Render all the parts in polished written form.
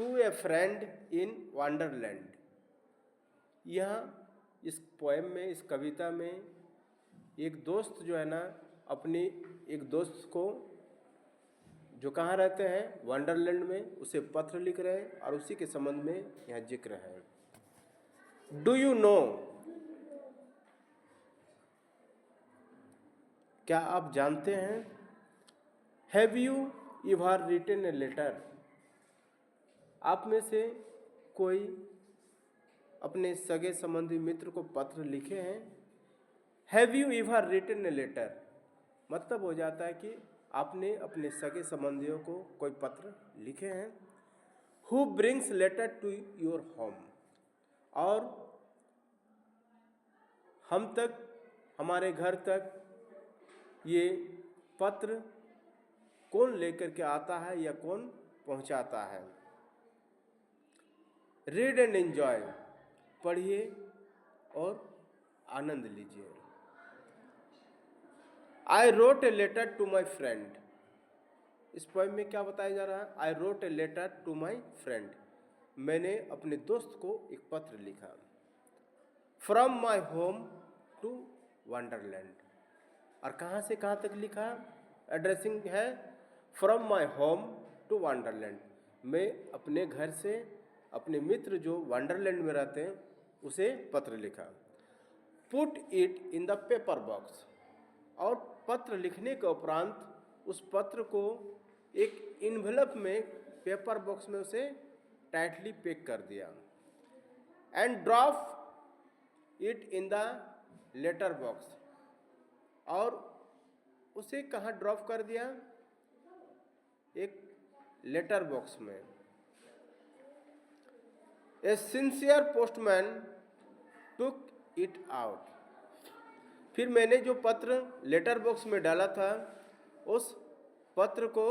To a friend in wonderland. यहाँ इस poem में, इस कविता में एक दोस्त जो है ना, अपनी एक दोस्त को जो कहाँ रहते हैं, वंडरलैंड में, उसे पत्र लिख रहे हैं और उसी के संबंध में यहाँ जिक्र है। डू यू नो, क्या आप जानते हैं, have you ever written a letter, आप में से कोई अपने सगे संबंधी मित्र को पत्र लिखे हैं। Have you ever written a letter मतलब हो जाता है कि आपने अपने सगे संबंधियों को कोई पत्र लिखे हैं। Who brings letter to your home, और हम तक, हमारे घर तक ये पत्र कौन लेकर के आता है या कौन पहुंचाता है। रीड एंड एंजॉय, पढ़िए और आनंद लीजिए। I wrote a letter to my friend, इस पोएम में क्या बताया जा रहा है, I wrote a letter to my friend, मैंने अपने दोस्त को एक पत्र लिखा। From my home to wonderland, और कहाँ से कहाँ तक लिखा, एड्रेसिंग है from my home to wonderland, मैं अपने घर से अपने मित्र जो वंडरलैंड में रहते हैं उसे पत्र लिखा। Put it in the paper box, और पत्र लिखने के उपरांत उस पत्र को एक इन्वेलप में, पेपर बॉक्स में उसे टाइटली पैक कर दिया। And drop it in the letter box, और उसे कहाँ ड्रॉप कर दिया, एक लेटर बॉक्स में। ए sincere postman took it out, फिर मैंने जो पत्र लेटर बॉक्स में डाला था उस पत्र को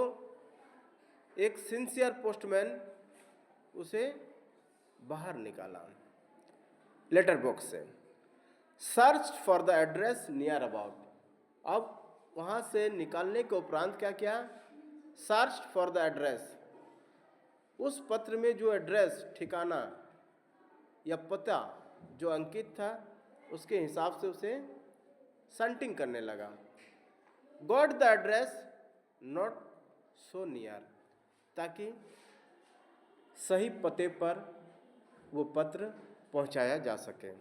एक सिंसियर पोस्टमैन उसे बाहर निकाला लेटर बॉक्स से। Search for the address near about, अब वहाँ से निकालने के उपरांत क्या किया, सर्च फॉर द एड्रेस, उस पत्र में जो एड्रेस, ठिकाना या पता जो अंकित था उसके हिसाब से उसे संटिंग करने लगा। Got the address not so near, ताकि सही पते पर वो पत्र पहुंचाया जा सके।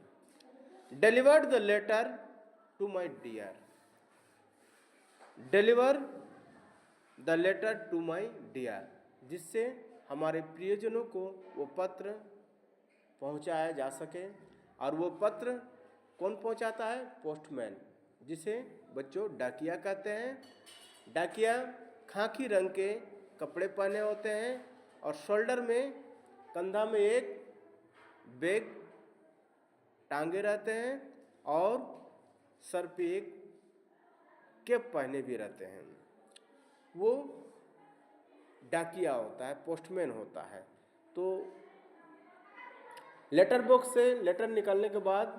Delivered the letter to my dear, deliver the letter to my dear, जिससे हमारे प्रियजनों को वो पत्र पहुंचाया जा सके। और वो पत्र कौन पहुंचाता है, पोस्टमैन, जिसे बच्चों डाकिया कहते हैं। डाकिया खाकी रंग के कपड़े पहने होते हैं और शोल्डर में, कंधा में एक बैग टांगे रहते हैं और सर पे एक कैप पहने भी रहते हैं। वो डाकिया होता है, पोस्टमैन होता है। तो लेटर बॉक्स से लेटर निकलने के बाद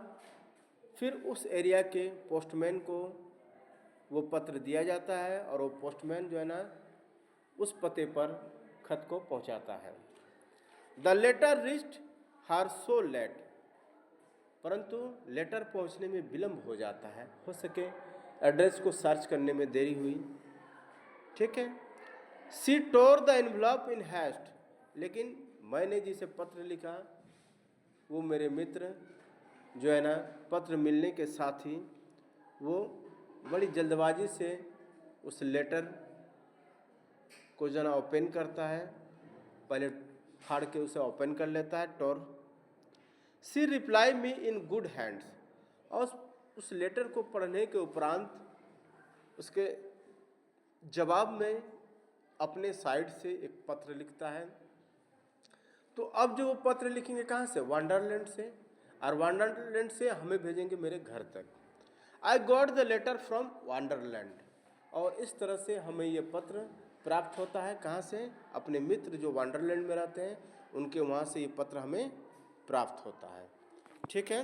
फिर उस एरिया के पोस्टमैन को वो पत्र दिया जाता है और वो पोस्टमैन जो है ना उस पते पर खत को पहुंचाता है। The letter reached her so late, परंतु लेटर पहुंचने में विलम्ब हो जाता है, हो सके एड्रेस को सर्च करने में देरी हुई, ठीक है। She tore the envelope in haste, लेकिन मैंने जिसे पत्र लिखा वो मेरे मित्र जो है ना, पत्र मिलने के साथ ही वो बड़ी जल्दबाजी से उस लेटर को जना ओपन करता है, पहले फाड़ के उसे ओपन कर लेता है, tore. She reply me in good hands, और उस लेटर को पढ़ने के उपरांत उसके जवाब में अपने साइड से एक पत्र लिखता है। तो अब जो वो पत्र लिखेंगे कहाँ से, वंडरलैंड से, और वंडरलैंड से हमें भेजेंगे मेरे घर तक। I got the letter from wonderland, और इस तरह से हमें ये पत्र प्राप्त होता है, कहाँ से, अपने मित्र जो वंडरलैंड में रहते हैं उनके वहाँ से ये पत्र हमें प्राप्त होता है, ठीक है।